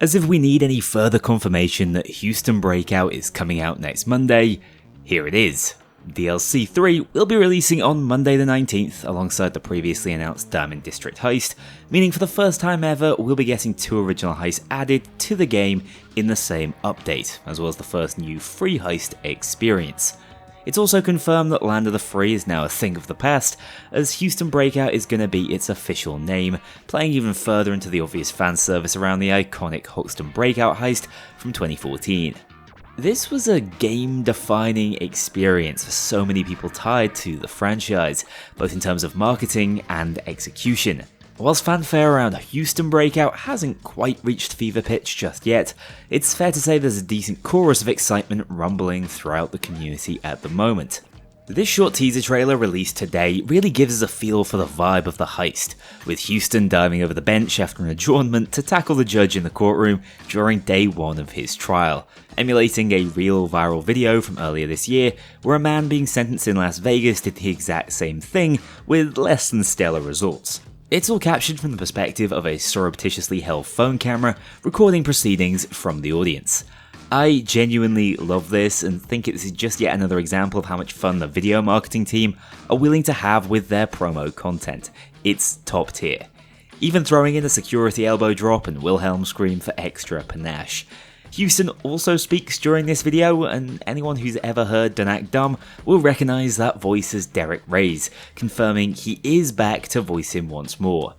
As if we need any further confirmation that Houston Breakout is coming out next Monday, here it is. DLC 3 will be releasing on Monday the 19th alongside the previously announced Diamond District Heist, meaning for the first time ever we'll be getting 2 original heists added to the game in the same update, as well as the first new free heist experience. It's also confirmed that Land of the Free is now a thing of the past, as Houston Breakout is going to be its official name, playing even further into the obvious fan service around the iconic Houston Breakout heist from 2014. This was a game-defining experience for so many people tied to the franchise, both in terms of marketing and execution. Whilst fanfare around Houston Breakout hasn't quite reached fever pitch just yet, it's fair to say there's a decent chorus of excitement rumbling throughout the community at the moment. This short teaser trailer released today really gives us a feel for the vibe of the heist, with Houston diving over the bench after an adjournment to tackle the judge in the courtroom during day 1 of his trial, emulating a real viral video from earlier this year where a man being sentenced in Las Vegas did the exact same thing with less than stellar results. It's all captured from the perspective of a surreptitiously held phone camera recording proceedings from the audience. I genuinely love this and think it's just yet another example of how much fun the video marketing team are willing to have with their promo content. It's top tier. Even throwing in a security elbow drop and Wilhelm scream for extra panache. Houston also speaks during this video, and anyone who's ever heard Don't Act Dumb will recognise that voice as Derek Reyes, confirming he is back to voice him once more.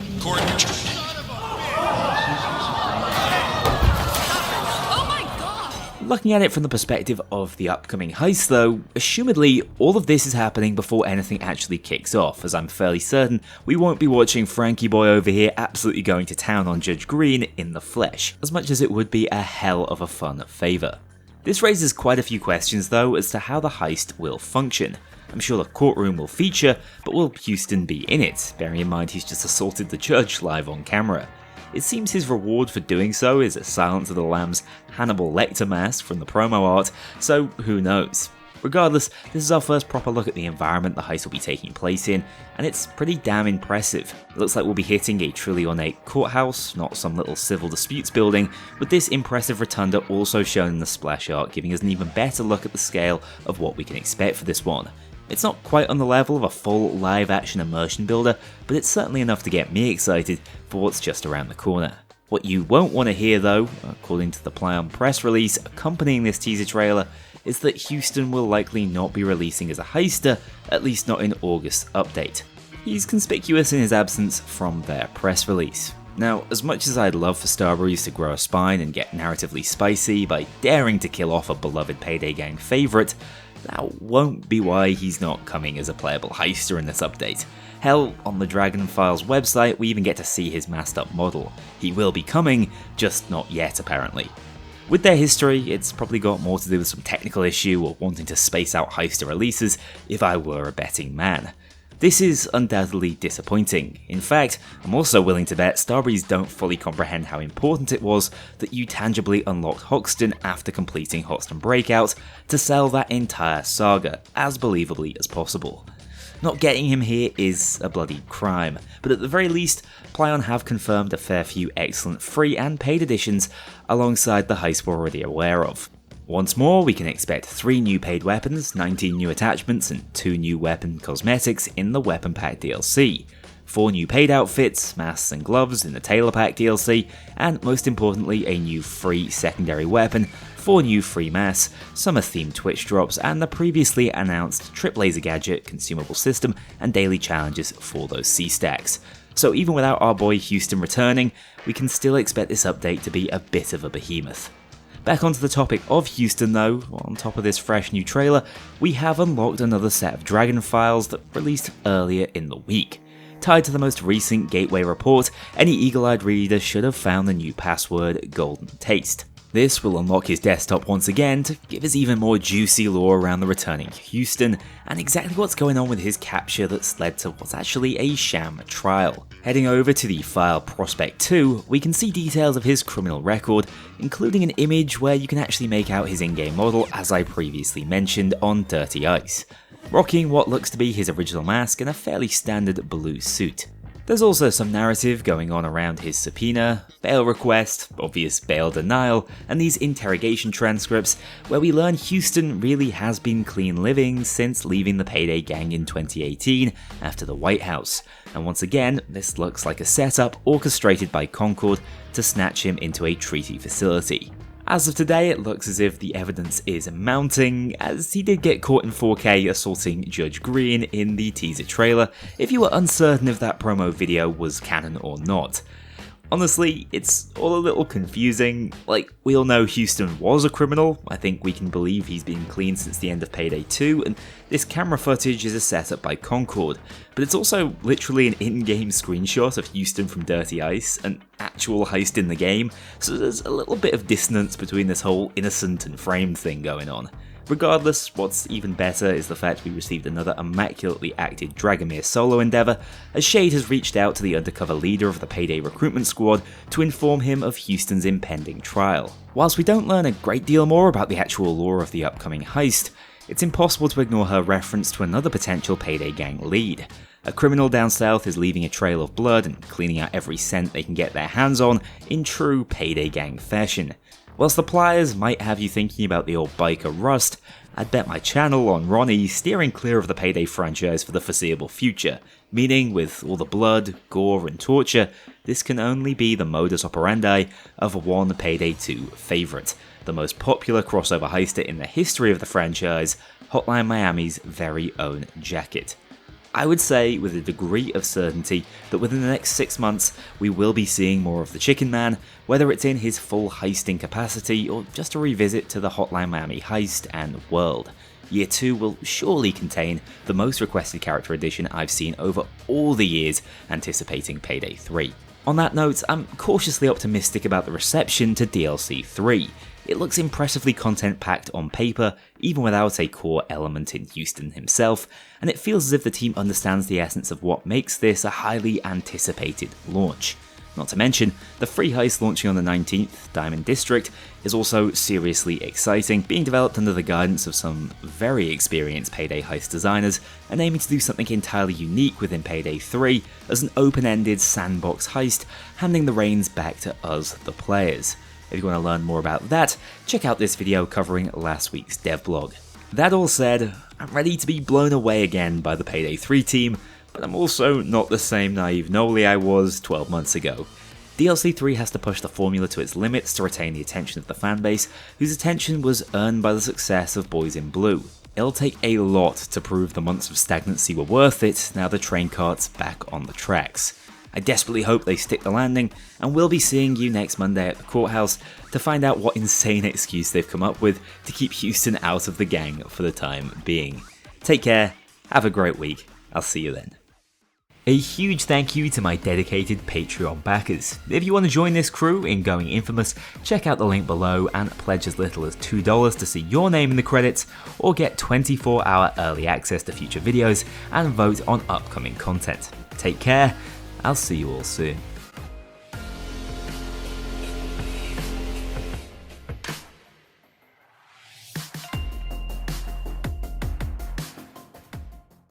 Looking at it from the perspective of the upcoming heist though, assumedly all of this is happening before anything actually kicks off, as I'm fairly certain we won't be watching Frankie Boy over here absolutely going to town on Judge Green in the flesh, as much as it would be a hell of a fun favour. This raises quite a few questions though as to how the heist will function. I'm sure the courtroom will feature, but will Houston be in it, bearing in mind he's just assaulted the judge live on camera? It seems his reward for doing so is a Silence of the Lambs Hannibal Lecter mask from the promo art, so who knows. Regardless, this is our first proper look at the environment the heist will be taking place in, and it's pretty damn impressive. It looks like we'll be hitting a truly ornate courthouse, not some little civil disputes building, with this impressive rotunda also shown in the splash art, giving us an even better look at the scale of what we can expect for this one. It's not quite on the level of a full live-action immersion builder, but it's certainly enough to get me excited for what's just around the corner. What you won't want to hear though, according to the Plyon press release accompanying this teaser trailer, is that Houston will likely not be releasing as a heister, at least not in August update. He's conspicuous in his absence from their press release. Now, as much as I'd love for Starbreeze to grow a spine and get narratively spicy by daring to kill off a beloved Payday gang favourite, that won't be why he's not coming as a playable heister in this update. Hell, on the Dragon Files website we even get to see his masked up model. He will be coming, just not yet apparently. With their history, it's probably got more to do with some technical issue or wanting to space out heister releases if I were a betting man. This is undoubtedly disappointing. In fact, I'm also willing to bet Starbreeze don't fully comprehend how important it was that you tangibly unlocked Hoxton after completing Hoxton Breakout to sell that entire saga as believably as possible. Not getting him here is a bloody crime, but at the very least, Plyon have confirmed a fair few excellent free and paid additions alongside the heist we're already aware of. Once more, we can expect 3 new paid weapons, 19 new attachments, and 2 new weapon cosmetics in the Weapon Pack DLC, 4 new paid outfits, masks and gloves in the Tailor Pack DLC, and most importantly a new free secondary weapon, 4 new free masks, summer-themed Twitch drops, and the previously announced Trip Laser Gadget consumable system and daily challenges for those C-stacks. So even without our boy Houston returning, we can still expect this update to be a bit of a behemoth. Back onto the topic of Houston though, on top of this fresh new trailer, we have unlocked another set of Dragon Files that released earlier in the week. Tied to the most recent Gateway report, any eagle-eyed reader should have found the new password Golden Taste. This will unlock his desktop once again to give us even more juicy lore around the returning Houston, and exactly what's going on with his capture that's led to what's actually a sham trial. Heading over to the file Prospect 2, we can see details of his criminal record, including an image where you can actually make out his in-game model as I previously mentioned on Dirty Ice, rocking what looks to be his original mask and a fairly standard blue suit. There's also some narrative going on around his subpoena, bail request, obvious bail denial, and these interrogation transcripts where we learn Houston really has been clean living since leaving the Payday gang in 2018 after the White House. And once again, this looks like a setup orchestrated by Concord to snatch him into a treaty facility. As of today, it looks as if the evidence is mounting, as he did get caught in 4K assaulting Judge Green in the teaser trailer, if you were uncertain if that promo video was canon or not. Honestly, it's all a little confusing. Like, we all know Houston was a criminal. I think we can believe he's been clean since the end of Payday 2, and this camera footage is a setup by Concord. But it's also literally an in-game screenshot of Houston from Dirty Ice, an actual heist in the game, so there's a little bit of dissonance between this whole innocent and framed thing going on. Regardless, what's even better is the fact we received another immaculately acted Dragomir solo endeavour, as Shade has reached out to the undercover leader of the Payday recruitment squad to inform him of Houston's impending trial. Whilst we don't learn a great deal more about the actual lore of the upcoming heist, it's impossible to ignore her reference to another potential Payday gang lead. A criminal down south is leaving a trail of blood and cleaning out every cent they can get their hands on in true Payday gang fashion. Whilst the pliers might have you thinking about the old biker Rust, I'd bet my channel on Ronnie steering clear of the Payday franchise for the foreseeable future, meaning with all the blood, gore and torture, this can only be the modus operandi of one Payday 2 favourite, the most popular crossover heister in the history of the franchise, Hotline Miami's very own Jacket. I would say with a degree of certainty that within the next 6 months we will be seeing more of the Chicken Man, whether it's in his full heisting capacity or just a revisit to the Hotline Miami heist and world. Year 2 will surely contain the most requested character addition I've seen over all the years anticipating Payday 3. On that note, I'm cautiously optimistic about the reception to DLC 3. It looks impressively content-packed on paper, even without a core element in Houston himself, and it feels as if the team understands the essence of what makes this a highly anticipated launch. Not to mention, the free heist launching on the 19th, Diamond District, is also seriously exciting, being developed under the guidance of some very experienced Payday heist designers, and aiming to do something entirely unique within Payday 3 as an open-ended sandbox heist, handing the reins back to us, the players. If you want to learn more about that, check out this video covering last week's devlog. That all said, I'm ready to be blown away again by the Payday 3 team, but I'm also not the same naive Kknowley I was 12 months ago. DLC 3 has to push the formula to its limits to retain the attention of the fanbase, whose attention was earned by the success of Boys in Blue. It'll take a lot to prove the months of stagnancy were worth it now the train cart's back on the tracks. I desperately hope they stick the landing, and we'll be seeing you next Monday at the courthouse to find out what insane excuse they've come up with to keep Houston out of the gang for the time being. Take care, have a great week, I'll see you then. A huge thank you to my dedicated Patreon backers. If you want to join this crew in going infamous, check out the link below and pledge as little as $2 to see your name in the credits, or get 24-hour early access to future videos and vote on upcoming content. Take care, I'll see you all soon.